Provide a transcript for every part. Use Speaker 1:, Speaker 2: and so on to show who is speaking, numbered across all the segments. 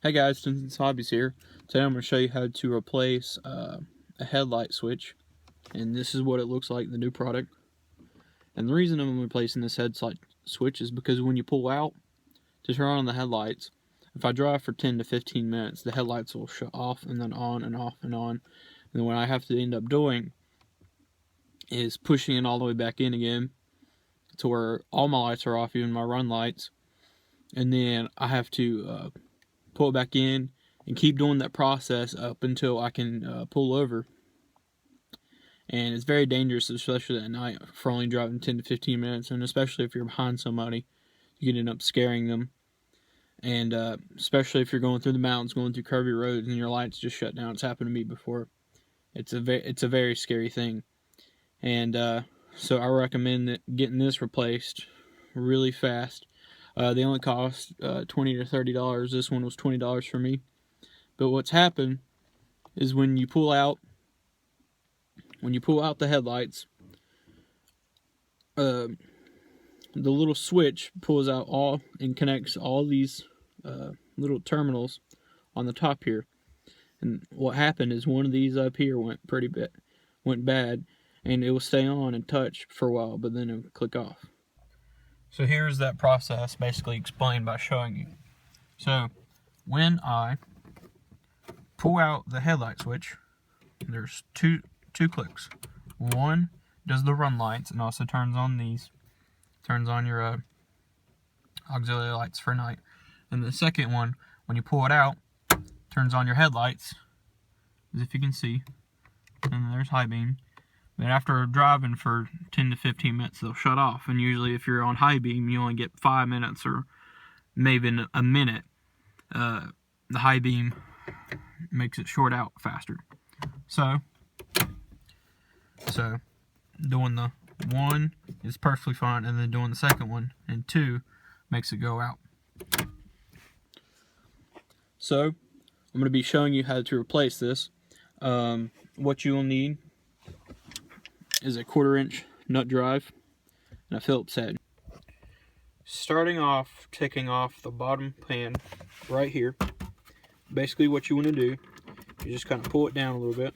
Speaker 1: Hey guys, Stinson's Hobbies here. Today I'm going to show you how to replace a headlight switch, and this is what it looks like, the new product. And the reason I'm replacing this headlight switch is because when you pull out to turn on the headlights, if I drive for 10 to 15 minutes, the headlights will shut off and then on and off and on. And then what I have to end up doing is pushing it all the way back in again to where all my lights are off, even my run lights. And then I have to pull it back in and keep doing that process up until I can pull over. And it's very dangerous, especially at night, for only driving 10 to 15 minutes, and especially if you're behind somebody, you can end up scaring them. And especially if you're going through the mountains, going through curvy roads, and your lights just shut down. It's happened to me before. It's a very scary thing. And so I recommend getting this replaced really fast. They only cost $20 to $30. This one was $20 for me. But what's happened is when you pull out the headlights, the little switch pulls out all and connects all these little terminals on the top here. And what happened is one of these up here went bad, and it will stay on and touch for a while, but then it will click off. So here's that process basically explained by showing you. So when I pull out the headlight switch, there's two clicks. One does the run lights and also turns on your auxiliary lights for night. And the second one, when you pull it out, turns on your headlights, as if you can see. And then there's high beam. Then after driving for 10 to 15 minutes, they'll shut off. And usually if you're on high beam, you only get 5 minutes or maybe a minute. The high beam makes it short out faster. So doing the one is perfectly fine, and then doing the second one and two makes it go out. So I'm going to be showing you how to replace this. What you will need is a 1/4 inch nut drive and a Phillips head. Starting off, taking off the bottom pan right here. Basically what you want to do, you just kind of pull it down a little bit,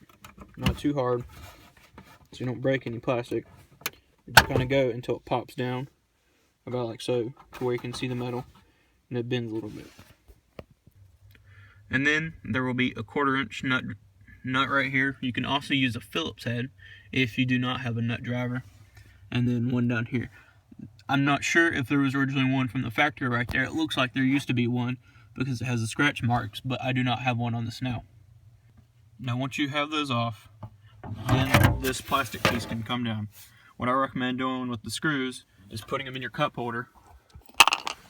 Speaker 1: not too hard, so you don't break any plastic. You just kind of go until it pops down, about like so, to where you can see the metal, and it bends a little bit. And then there will be a 1/4 inch nut right here. You can also use a Phillips head if you do not have a nut driver. And then one down here. I'm not sure if there was originally one from the factory right there. It looks like there used to be one because it has the scratch marks, but I do not have one on this now. Now once you have those off, then this plastic piece can come down. What I recommend doing with the screws is putting them in your cup holder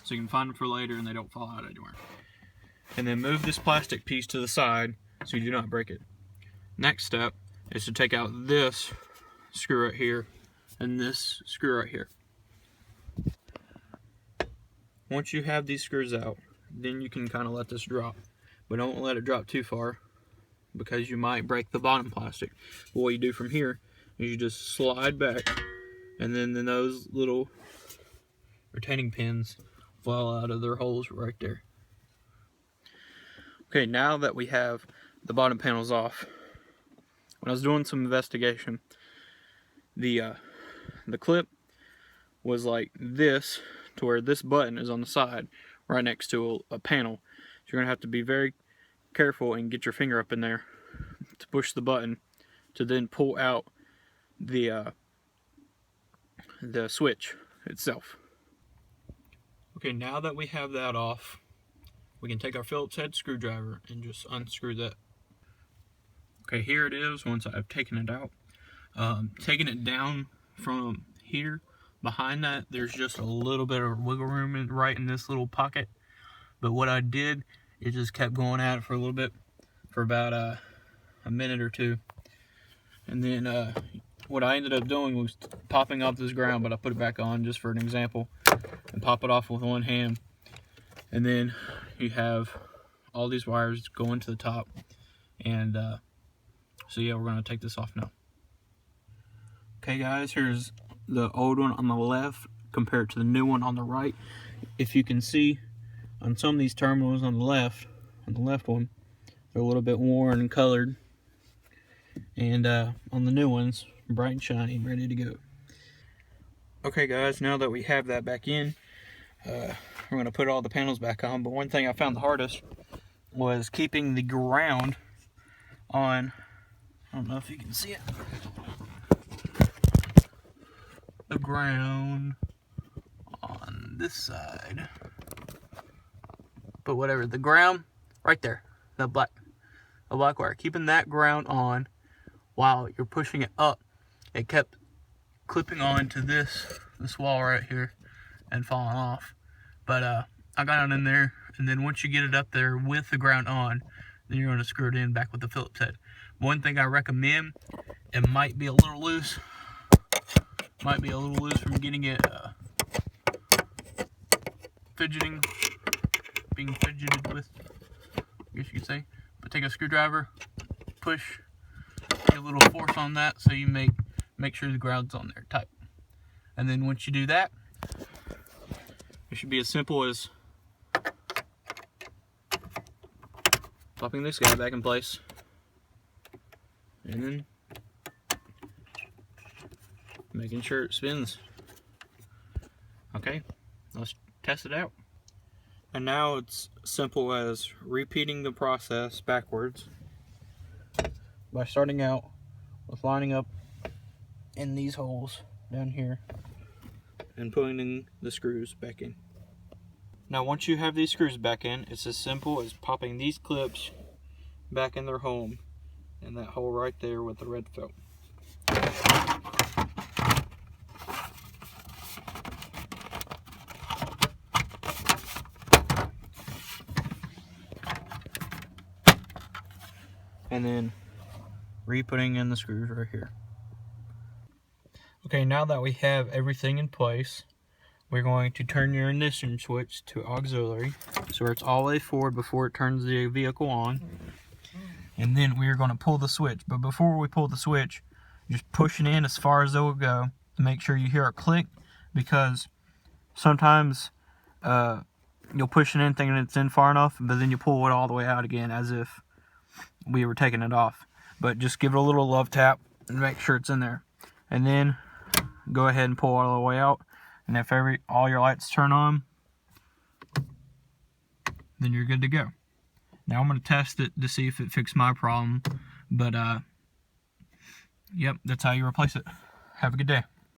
Speaker 1: so you can find them for later and they don't fall out anywhere. And then move this plastic piece to the side so you do not break it. Next step is to take out this screw right here and this screw right here. Once you have these screws out, then you can kind of let this drop, but don't let it drop too far because you might break the bottom plastic. But what you do from here is you just slide back, and then those little retaining pins fall out of their holes right there. Okay, now that we have the bottom panels off, when I was doing some investigation, the clip was like this, to where this button is on the side right next to a panel. So you're gonna have to be very careful and get your finger up in there to push the button to then pull out the switch itself. Okay, now that we have that off, we can take our Phillips head screwdriver and just unscrew that. Okay, here it is once I've taken it out. Taking it down from here, behind that, there's just a little bit of wiggle room right in this little pocket. But what I did is just kept going at it for a little bit, for about a minute or two. And then what I ended up doing was popping off this ground, but I put it back on just for an example, and pop it off with one hand. And then you have all these wires going to the top. And so yeah, we're going to take this off now. Okay guys, here's the old one on the left compared to the new one on the right. If you can see, on some of these terminals on the left, on the left one, they're a little bit worn and colored. And on the new ones, bright and shiny, ready to go. Okay guys, now that we have that back in, we're going to put all the panels back on. But one thing I found the hardest was keeping the ground on. I don't know if you can see it. The ground on this side. But whatever, the ground right there, the black wire. Keeping that ground on while you're pushing it up. It kept clipping on to this wall right here and falling off. But I got it in there, and then once you get it up there with the ground on, then you're going to screw it in back with the Phillips head. One thing I recommend, it might be a little loose. Might be a little loose from getting it being fidgeted with, I guess you could say. But take a screwdriver, push, get a little force on that so you make sure the ground's on there tight. And then once you do that, it should be as simple as popping this guy back in place, and then making sure it spins. Okay, let's test it out. And now it's simple as repeating the process backwards by starting out with lining up in these holes down here and putting the screws back in. Now once you have these screws back in, it's as simple as popping these clips back in their home in that hole right there with the red felt. And then re-putting in the screws right here. Okay, now that we have everything in place, we're going to turn your ignition switch to auxiliary, so it's all the way forward before it turns the vehicle on. And then we're going to pull the switch. But before we pull the switch, just push it in as far as it will go to make sure you hear it click, because sometimes you'll push it in thinking it's in far enough, but then you pull it all the way out again as if we were taking it off. But just give it a little love tap and make sure it's in there. And then go ahead and pull all the way out. And if all your lights turn on, then you're good to go. Now I'm going to test it to see if it fixed my problem. But, yep, that's how you replace it. Have a good day.